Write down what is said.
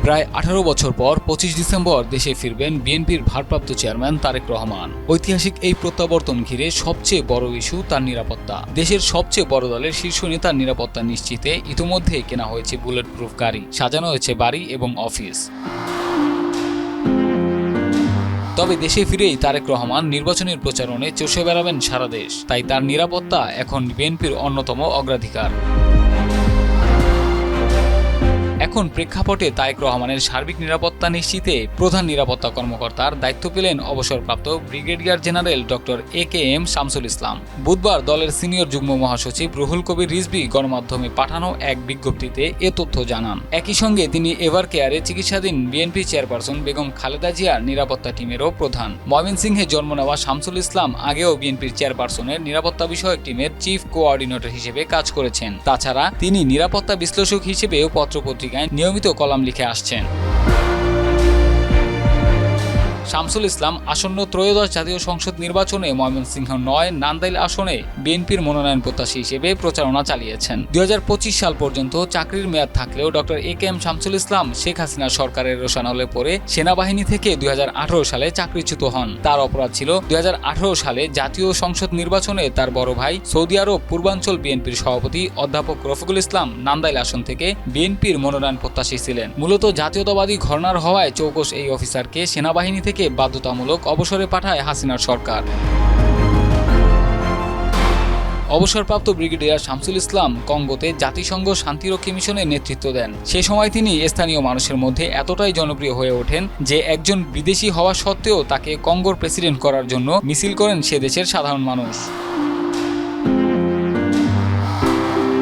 প্রায় 18 বছর পর 25 ডিসেম্বর দেশে ফিরবেন বিএনপির ভারপ্রাপ্ত চেয়ারম্যান তারেক রহমান। ঐতিহাসিক এই প্রত্যাবর্তন ঘিরে সবচেয়ে বড় ইস্যু তার নিরাপত্তা। দেশের সবচেয়ে বড় দলের শীর্ষ নেতার নিরাপত্তা নিশ্চিতে ইতিমধ্যে কেনা হয়েছে বুলেট প্রুফ গাড়ি, সাজানো হয়েছে বাড়ি এবং অফিস। তবে দেশে ফিরেই তারেক রহমান নির্বাচনের প্রচারণে চষে বেড়াবেন সারা দেশ, তাই তার নিরাপত্তা এখন বিএনপির অন্যতম অগ্রাধিকার। এখন প্রেক্ষাপটে তারেক রহমানের সার্বিক নিরাপত্তা নিশ্চিতে প্রধান নিরাপত্তা কর্মকর্তার দায়িত্ব পেলেন অবসরপ্রাপ্ত brigadier general doctor A K M. Shamsul Islam. বুধবার দলের সিনিয়র যুগ্ম মহাসচিব রুহুল কবির রিজভী গণমাধ্যমে পাঠানো এক বিজ্ঞপ্তিতে এ তথ্য জানান। একই সঙ্গে তিনি এভার কেয়ারে চিকিৎসাধীন বিএনপি চেয়ারপারসন বেগম খালেদা জিয়ার নিরাপত্তা টিমেরও প্রধান। ময়মনসিংহে জন্ম নেওয়া শামসুল ইসলাম আগেও বিএনপির চেয়ারপারসনের নিরাপত্তা বিষয়ক টিমের চিফ কোঅর্ডিনেটর হিসেবে কাজ করেছেন। তাছাড়া তিনি নিরাপত্তা বিশ্লেষক হিসেবেও পত্রপত্রিকায় নিয়মিত কলাম লিখে আসছেন। শামসুল ইসলাম আসন্ন ত্রয়োদশ জাতীয় সংসদ নির্বাচনে ময়মনসিংহ ৯ নান্দাইল আসনে বিএনপির মনোনয়ন প্রত্যাশী হিসেবে প্রচারণা চালিয়েছেন। ২০২৫ সাল পর্যন্ত চাকরির মেয়াদ থাকলেও ডক্টর এ.কে.এম. শামসুল ইসলাম শেখ হাসিনা সরকারের রোষানলে পড়ে সেনাবাহিনী থেকে ২০১৮ সালে চাকরিচ্যুত হন। তার অপরাধ ছিল ২০১৮ সালে জাতীয় সংসদ নির্বাচনে তার বড় ভাই সৌদি আরব পূর্বাঞ্চল বিএনপির সভাপতি অধ্যাপক রফিকুল ইসলাম নান্দাইল আসন থেকে বিএনপির মনোনয়ন প্রত্যাশী ছিলেন। মূলত জাতীয়তাবাদী ঘরানার হওয়ায় চৌকস এই অফিসারকে সেনাবাহিনী থেকে বাধ্যতামূলক অবসরে পাঠায় হাসিনার সরকার। অবসরপ্রাপ্ত ব্রিগেডিয়ার শামসুল ইসলাম কঙ্গোতে জাতিসংঘ শান্তিরক্ষী মিশনে নেতৃত্ব দেন। সে সময় তিনি স্থানীয় মানুষের মধ্যে এতটাই জনপ্রিয় হয়ে ওঠেন যে একজন বিদেশি হওয়া সত্ত্বেও তাকে কঙ্গোর প্রেসিডেন্ট করার জন্য মিছিল করেন সে দেশের সাধারণ মানুষ।